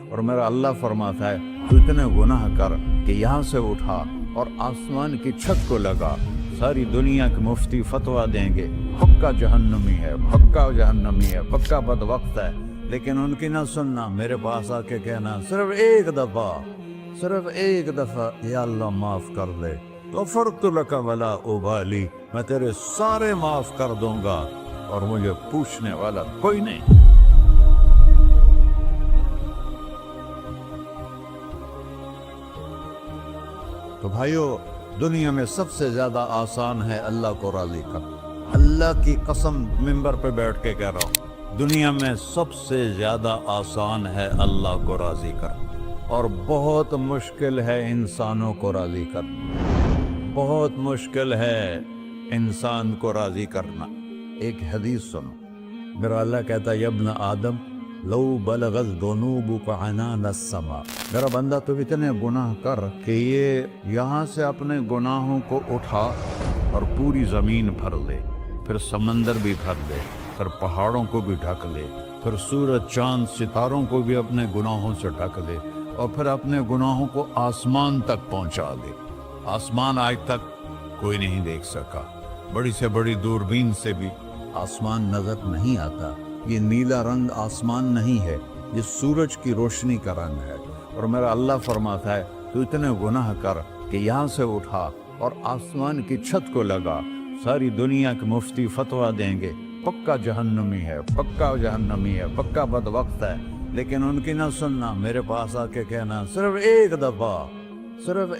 اور میرا اللہ فرماتا ہے تو اتنے گناہ کر کہ یہاں سے اٹھا اور آسمان کی چھت کو لگا، ساری دنیا کے مفتی فتویٰ دیں گے پکا جہنمی ہے، پکا جہنمی ہے، پکا بدبخت ہے، لیکن ان کی نہ سننا، میرے پاس آ کے کہنا صرف ایک دفعہ یا اللہ معاف کر دے، غفرت لک ولا ابالی، میں تیرے سارے معاف کر دوں گا اور مجھے پوچھنے والا کوئی نہیں۔ تو بھائیو، دنیا میں سب سے زیادہ آسان ہے اللہ کو راضی کرنا، اللہ کی قسم ممبر پہ بیٹھ کے کہہ رہا ہوں، دنیا میں سب سے زیادہ آسان ہے اللہ کو راضی کرنا، اور بہت مشکل ہے انسانوں کو راضی کرنا، بہت مشکل ہے انسان کو راضی کرنا۔ ایک حدیث سنو، میرا اللہ کہتا ہے یا ابن آدم لو بلغت ذنوبک عنان السماء، میرا بندہ تو اتنے گناہ کر کہ یہ یہاں سے اپنے گناہوں کو اٹھا اور پوری زمین بھر لے، پھر سمندر بھی بھر لے، پھر پہاڑوں کو بھی ڈھک لے، پھر سورج چاند ستاروں کو بھی اپنے گناہوں سے ڈھک لے، اور پھر اپنے گناہوں کو آسمان تک پہنچا دے۔ آسمان آج تک کوئی نہیں دیکھ سکا، بڑی سے بڑی دوربین سے بھی آسمان نظر نہیں آتا، یہ نیلا رنگ آسمان نہیں ہے، یہ سورج کی روشنی کا رنگ ہے۔ اور میرا اللہ فرماتا ہے تو اتنے گناہ کر کہ یہاں سے اٹھا اور آسمان کی چھت کو لگا، ساری دنیا کے مفتی فتویٰ دیں گے پکا جہنمی ہے، پکا جہنمی ہے، پکا بدبخت ہے، لیکن ان کی نہ سننا، میرے پاس آ کے کہنا صرف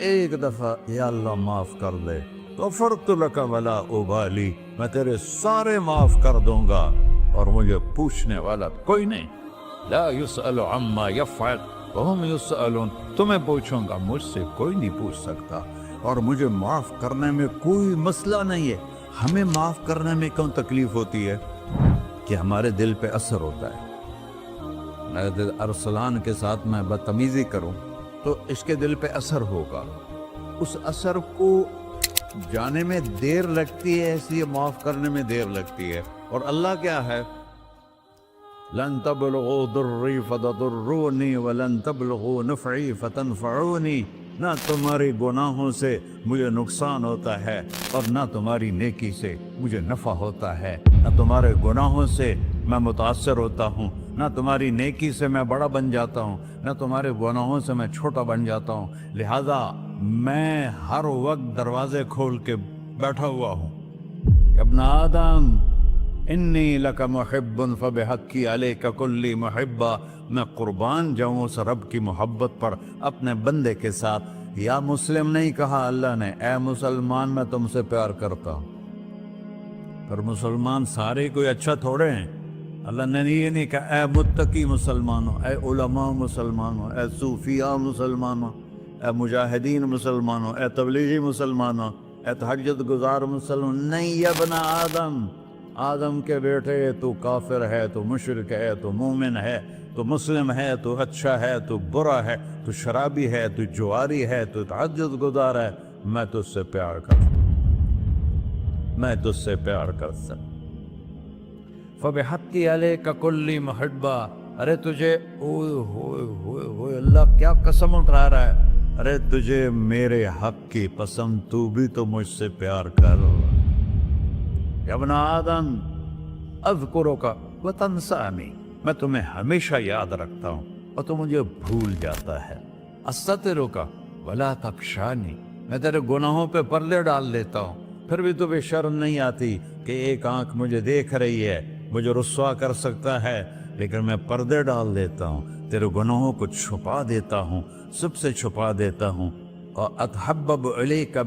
ایک دفعہ یا اللہ معاف کر دے، غفرت لک ولا ابالی، میں تیرے سارے معاف کر دوں گا اور مجھے پوچھنے والا کوئی نہیں۔ لا يسأل عما يفعل وهم يسألون، تمہیں پوچھوں گا، مجھ سے کوئی نہیں پوچھ سکتا، اور مجھے معاف کرنے میں کوئی مسئلہ نہیں ہے۔ ہمیں معاف کرنے میں کیوں تکلیف ہوتی ہے؟ کہ ہمارے دل پہ اثر ہوتا ہے۔ میرے ارسلان کے ساتھ میں بدتمیزی کروں تو اس کے دل پہ اثر ہوگا، اس اثر کو جانے میں دیر لگتی ہے، اس لیے معاف کرنے میں دیر لگتی ہے۔ اور اللہ کیا ہے؟ لن تبلغوا ضری فتضرونی ولن تبلغوا نفعی فتنفعونی، نہ تمہاری گناہوں سے مجھے نقصان ہوتا ہے اور نہ تمہاری نیکی سے مجھے نفع ہوتا ہے، نہ تمہارے گناہوں سے میں متاثر ہوتا ہوں، نہ تمہاری نیکی سے میں بڑا بن جاتا ہوں، نہ تمہارے گناہوں سے میں چھوٹا بن جاتا ہوں، لہذا میں ہر وقت دروازے کھول کے بیٹھا ہوا ہوں۔ ابن آدم انی لک محب فبحقی علیک کلی محبہ، میں قربان جاؤں اس رب کی محبت پر اپنے بندے کے ساتھ۔ یا مسلم نہیں کہا اللہ نے، اے مسلمان میں تم سے پیار کرتا ہوں۔ پر مسلمان سارے کوئی اچھا تھوڑے ہیں، اللہ نے یہ نہیں کہا اے متقی مسلمانوں، اے علماء مسلمانوں، اے صوفیاء مسلمانوں، اے مجاہدین مسلمانوں، اے تبلیغی مسلمانوں، اے تہجد گزار مسلمان، نہیں یا ابن آدم، آدم کے بیٹے، تو کافر ہے، تو مشرک ہے، تو مومن ہے، تو مسلم ہے، تو اچھا ہے، تو برا ہے، تو شرابی ہے، تو جواری ہے، تو تہجد گزار ہے، میں تجھ سے پیار کرتا ہوں، میں تجھ سے پیار کرتا ہوں۔ فبحقی علیک کلی محبہ، ارے تجھے اوئے ہوئے ہوئے ہوئے، اللہ کیا قسم اٹھا رہا ہے، ارے تجھے میرے حق کی قسم، تو بھی تو مجھ سے پیار کر۔ یا ابن آدم اذکرک وتنسانی، میں تمہیں ہمیشہ یاد رکھتا ہوں اور تو مجھے بھول جاتا ہے۔ استترک ولا تخشانی، میں تیرے گناہوں پہ پردے ڈال دیتا ہوں، پھر بھی تمہیں شرم نہیں آتی کہ ایک آنکھ مجھے دیکھ رہی ہے، مجھے رسوا کر سکتا ہے، لیکن میں پردے ڈال دیتا ہوں، تیرے گناہوں کو چھپا دیتا ہوں، سب سے چھپا دیتا ہوں۔ اور اتحبب علیک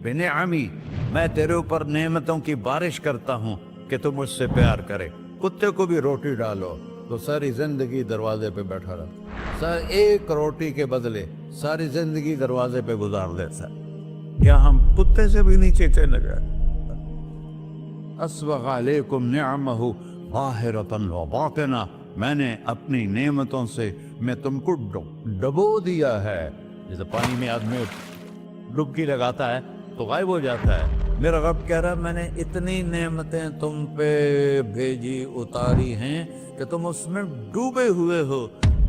بنعمی، میں تیرے اوپر نعمتوں کی بارش کرتا ہوں کہ تو مجھ سے پیار کرے۔ کتے کو بھی روٹی ڈالو تو ساری زندگی دروازے پہ بیٹھا رہتا، ایک روٹی کے بدلے ساری زندگی دروازے پہ گزار دیتا، کیا ہم کتے سے بھی نیچے چلے گئے؟ اسبغ علیکم نعمہ ظاہرۃ و باطنہ، میں نے اپنی نعمتوں سے میں تم کو ڈبو دیا ہے، جیسے پانی میں آدمی ڈبکی لگاتا ہے تو غائب ہو جاتا ہے۔ میرا رب کہہ رہا ہے میں نے اتنی نعمتیں تم پہ بھیجی، اتاری ہیں کہ تم اس میں ڈوبے ہوئے ہو،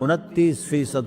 29%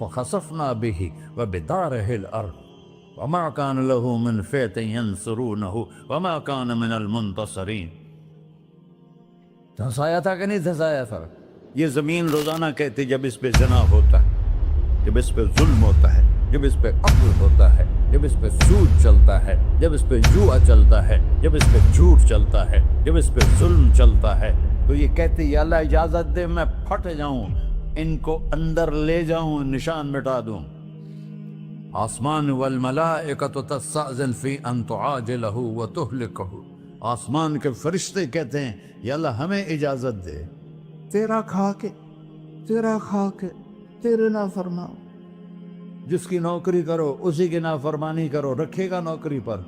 فخسفنا به وبداره الأرض وما كان له من فئة ينصرونه وما كان من المنتصرين. دھنسایا تھا کہ نہیں دھنسایا تھا؟ یہ زمین روزانہ کہتی جب اس پہ زنا ہوتا ہے، جب اس پہ ظلم ہوتا ہے، جب اس پہ قتل ہوتا ہے، جب اس پہ سود چلتا ہے، جب اس پہ جوا چلتا ہے، جب اس پہ جھوٹ چلتا ہے، جب اس پہ ظلم چلتا ہے، تو یہ کہتے یا اللہ اجازت دے میں پھٹ جاؤں، ان کو اندر لے جاؤں، نشان مٹا دوں. آسمان والملائکۃ تستأذن فی ان تعاجلہ وتہلکہ. آسمان کے فرشتے کہتے ہیں یا اللہ ہمیں اجازت دے، تیرا کھا کے تیرے نافرمان، جس کی نوکری کرو اسی کی نافرمانی کرو، رکھے گا نوکری پر.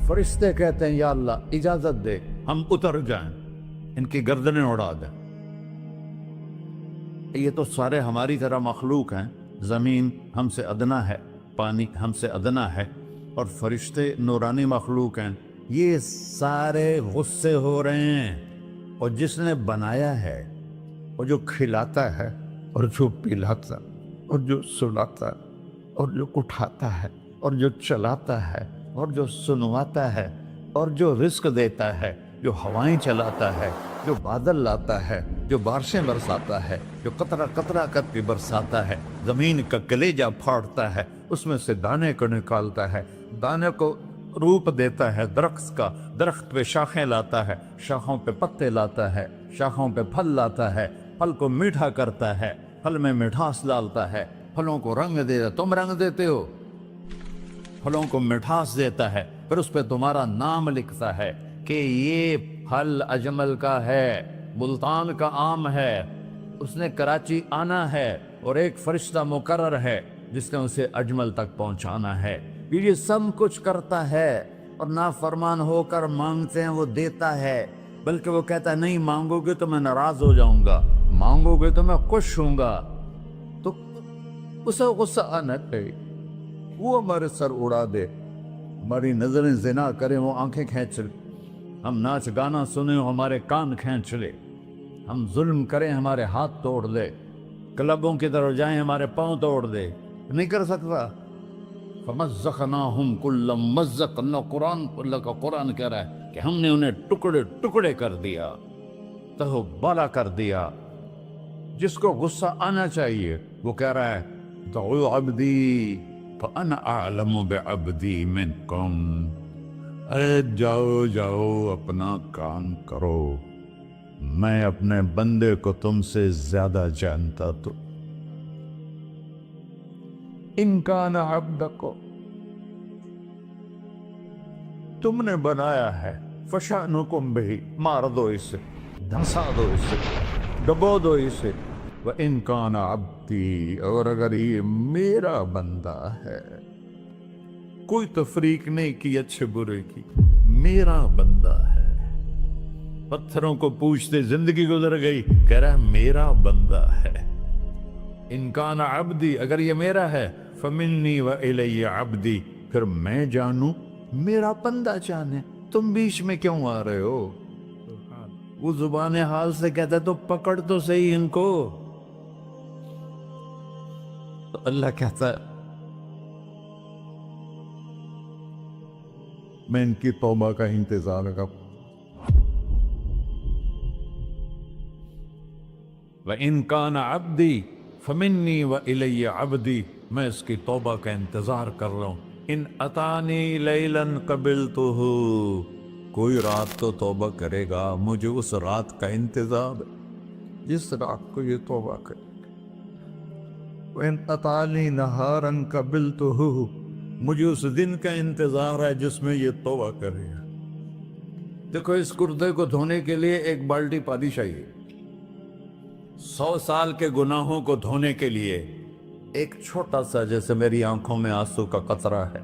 فرشتے کہتے ہیں یا اللہ اجازت دے ہم اتر جائیں، ان کی گردنیں اڑا دیں. یہ تو سارے ہماری طرح مخلوق ہیں، زمین ہم سے ادنا ہے، پانی ہم سے ادنا ہے، اور فرشتے نورانی مخلوق ہیں. یہ سارے غصے ہو رہے ہیں، اور جس نے بنایا ہے، اور جو کھلاتا ہے، اور جو پلاتا، اور جو سلاتا، اور جو اٹھاتا ہے، اور جو چلاتا ہے، اور جو سنواتا ہے، اور جو رزق دیتا ہے، جو ہوائیں چلاتا ہے، جو بادل لاتا ہے، جو بارشیں برساتا ہے، جو قطرہ قطرہ کر کے برساتا ہے، زمین کا کلیجہ پھاڑتا ہے، اس میں سے دانے کو نکالتا ہے، دانے کو روپ دیتا ہے درخت کا، درخت پہ شاخیں لاتا ہے، شاخوں پہ پتے لاتا ہے، شاخوں پہ پھل لاتا ہے، پھل کو میٹھا کرتا ہے، پھل میں مٹھاس ڈالتا ہے، پھلوں کو رنگ دیتا. تم رنگ دیتے ہو، پھلوں کو مٹھاس دیتا ہے، پھر اس پہ تمہارا نام لکھتا ہے کہ یہ پھل اجمل کا ہے، ملتان کا آم ہے، اس نے کراچی آنا ہے، اور ایک فرشتہ مقرر ہے جس نے اسے اجمل تک پہنچانا ہے. یہ سب کچھ کرتا ہے، اور نافرمان ہو کر مانگتے ہیں وہ دیتا ہے، بلکہ وہ کہتا ہے نہیں مانگو گے تو میں ناراض ہو جاؤں گا، مانگو گے تو میں خوش ہوں گا. تو اسے غصہ آنا چاہیے، وہ ہمارے سر اڑا دے، ہماری نظریں زنا کریں وہ آنکھیں کھینچ لے، ہم ناچ گانا سنیں ہمارے کان کھینچ لے، ہم ظلم کریں ہمارے ہاتھ توڑ دے، کلبوں کی طرف جائیں ہمارے پاؤں توڑ دے. نہیں کر سکتا. فَمَزَّقْنَاهُمْ كُلَّ مُمَزَّقٍ. اللہ کا قرآن کہہ رہا ہے کہ ہم نے انہیں ٹکڑے ٹکڑے کر دیا، تہو بالا کر دیا. جس کو غصہ آنا چاہیے وہ کہہ رہا ہے دعوا عبدی فانا اعلم بعبدی منکم. ارے جاؤ جاؤ اپنا کام کرو، میں اپنے بندے کو تم سے زیادہ جانتا. تو ان کان عبدکو، تم نے بنایا ہے، فشانکم بہی، مار دو اسے، دھنسا دو اسے، ڈبو دو اسے. وَإِن كَانَ عَبْدِي، اور اگر یہ میرا بندہ ہے، کوئی تفریق نہیں کی اچھے برے کی، میرا بندہ ہے. پتھروں کو پوچھتے زندگی گزر گئی، کہہ رہا ہے میرا بندہ ہے. ان کان عبدی، اگر یہ میرا ہے، فمنی وإلی عبدی، پھر میں جانوں میرا بندہ جانے. تم بیچ میں کیوں آ رہے ہو؟ وہ زبان حال سے کہتا ہے تو پکڑ تو صحیح ان کو. تو اللہ کہتا ہے میں ان کی توبہ کا انتظار کروں. وَإِن كَانَ عَبْدِي فَمِنِّي وَإِلَيَّ عَبْدِي، میں اس کی توبہ کا انتظار کر رہا ہوں. ان اتانی لیلاً قبلتہ، کوئی رات تو توبہ کرے گا، مجھے اس رات کا انتظار ہے جس رات کو یہ توبہ کرے. وَإِنْ أَطَانِي نَهَارًا قَبِلْتُهُ، مجھے اس دن کا انتظار ہے جس میں یہ توبہ کرے گا. دیکھو اس کردے کو دھونے کے لیے ایک بالٹی پانی چاہیے. 100 سال کے گناہوں کو دھونے کے لیے ایک چھوٹا سا، جیسے میری آنکھوں میں آنسو کا قطرہ ہے،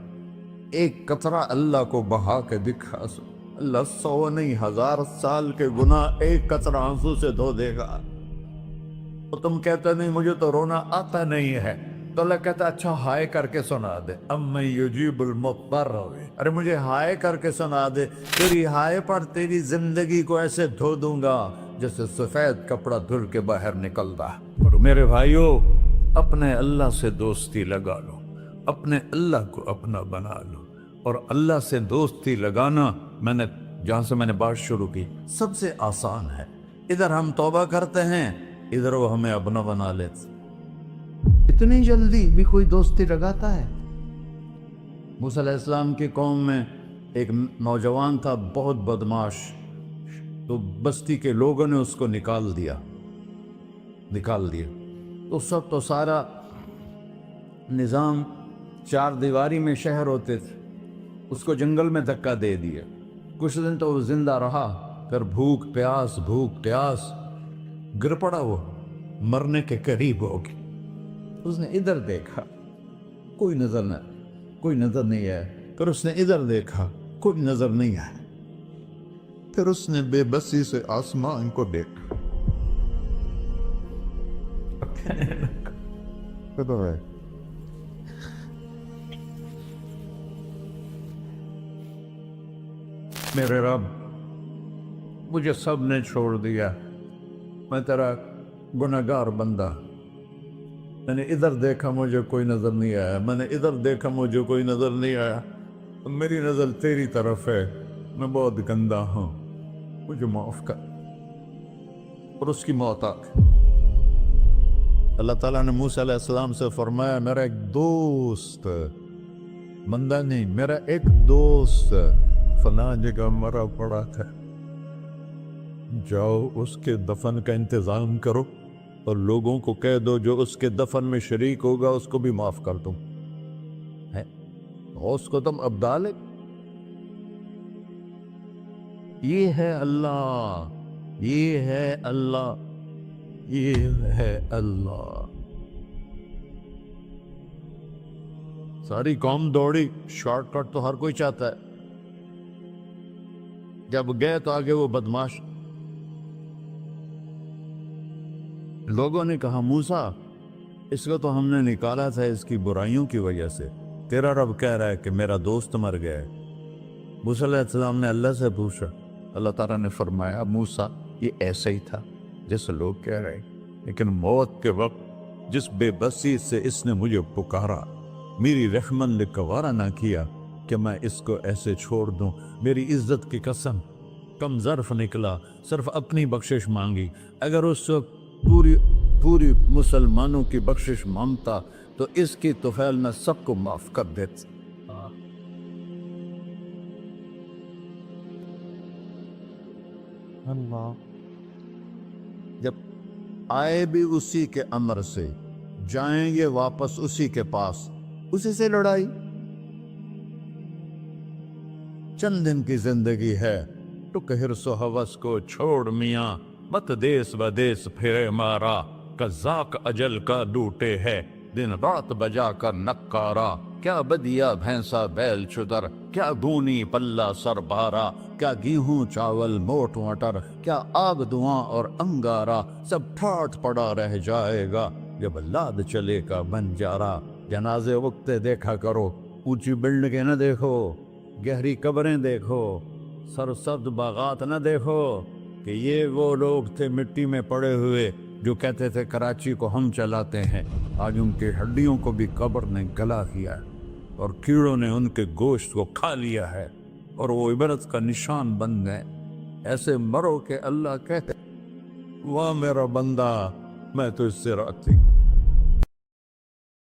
ایک قطرہ اللہ کو بہا کے دکھا. اللہ 100 نہیں 1000 سال کے گناہ ایک قطرہ آنسو سے دھو دے گا. تو تم کہتے نہیں مجھے تو رونا آتا نہیں ہے، تو اللہ کہتا اچھا ہائے کر کے سنا دے. اَمَّن يُجِيبُ الْمُضْطَرَّ، ارے مجھے ہائے کر کے سنا دے، تیری ہائے پر تیری زندگی کو ایسے دھو دوں گا جیسے سفید کپڑا دھل کے باہر نکلتا. اور میرے بھائیو، اپنے اللہ سے دوستی لگا لو، اپنے اللہ کو اپنا بنا لو۔ اور اللہ سے دوستی لگانا، جہاں سے میں نے بات شروع کی، سب سے آسان ہے۔ ادھر ہم توبہ کرتے ہیں، ادھر وہ ہمیں اپنا بنا لیتے۔ اتنی جلدی بھی کوئی دوستی لگاتا ہے؟ موسیٰ علیہ السلام کی قوم میں ایک نوجوان تھا، بہت بدماش، تو بستی کے لوگوں نے اس کو نکال دیا۔ تو سارا نظام چار دیواری میں شہر ہوتے تھے، اس کو جنگل میں دھکا دے دیا۔ کچھ دن تو وہ زندہ رہا، پھر بھوک پیاس گر پڑا، وہ مرنے کے قریب ہو گیا۔ اس نے ادھر دیکھا، کوئی نظر نہیں آیا۔ پھر اس نے ادھر دیکھا، کوئی نظر نہیں آیا۔ پھر اس نے بے بسی سے آسمان کو دیکھا۔ میرے رب، مجھے سب نے چھوڑ دیا، میں تیرا گنہگار بندہ۔ میں نے ادھر دیکھا، مجھے کوئی نظر نہیں آیا، میں نے ادھر دیکھا، مجھے کوئی نظر نہیں آیا۔ میری نظر تیری طرف ہے، میں بہت گندا ہوں، مجھے معاف کر۔ اور اس کی موت آ گئی۔ اللہ تعالیٰ نے موسیٰ علیہ السلام سے فرمایا، میرا ایک دوست، بندہ نہیں، میرا ایک دوست فلاں جگہ مرا پڑا تھا، جاؤ اس کے دفن کا انتظام کرو اور لوگوں کو کہہ دو جو اس کے دفن میں شریک ہوگا اس کو بھی معاف کر دوں۔ اس کو تم ابدال ہے۔ یہ ہے اللہ، یہ ہے اللہ، یہ ہے اللہ۔ ساری قوم دوڑی، شارٹ کٹ تو ہر کوئی چاہتا ہے۔ جب گئے تو آگے وہ بدماش، لوگوں نے کہا موسیٰ اس کو تو ہم نے نکالا تھا اس کی برائیوں کی وجہ سے، تیرا رب کہہ رہا ہے کہ میرا دوست مر گیا ہے۔ موسیٰ علیہ السلام نے اللہ سے پوچھا، اللہ تعالیٰ نے فرمایا موسیٰ یہ ایسا ہی تھا جیسے لوگ کہہ رہے ہیں، لیکن موت کے وقت جس بے بسی سے اس نے مجھے پکارا، میری رحمت نے گوارا نہ کیا کہ میں اس کو ایسے چھوڑ دوں۔ میری عزت کی قسم، کم ظرف نکلا، صرف اپنی بخشش مانگی۔ اگر اس وقت پوری مسلمانوں کی بخشش مانگتا تو اس کی طفیل میں سب کو معاف کر دیتا۔ اللہ جب آئے بھی اسی کے امر سے، جائیں گے واپس اسی کے پاس، اسی سے لڑائی۔ چند دن کی زندگی ہے، ٹک حرص و ہوس کو چھوڑ میاں، مت دیس بدیس پھرے مارا، قزاق اجل کا ڈوٹے ہے، دن رات بجا کر نکارا، کیا بدیا بھینسا بیل چدر، کیا گونی پلہ سر بارا، کیا گیہوں چاول موٹ مٹر، کیا آگ دھواں اور انگارا، سب ٹھاٹھ پڑا رہ جائے گا جب لاد چلے کا بنجارا۔ جنازے وقتے دیکھا کرو، اونچی بلڈنگیں نہ دیکھو، گہری قبریں دیکھو، سرسبز باغات نہ دیکھو کہ یہ وہ لوگ تھے مٹی میں پڑے ہوئے جو کہتے تھے کراچی کو ہم چلاتے ہیں۔ آج ان کی ہڈیوں کو بھی قبر نے گلا کیا ہے اور کیڑوں نے ان کے گوشت کو کھا لیا ہے اور وہ عبرت کا نشان بن گئے۔ ایسے مرو کہ اللہ کہتے واہ میرا بندہ، میں تو اس سے راضی۔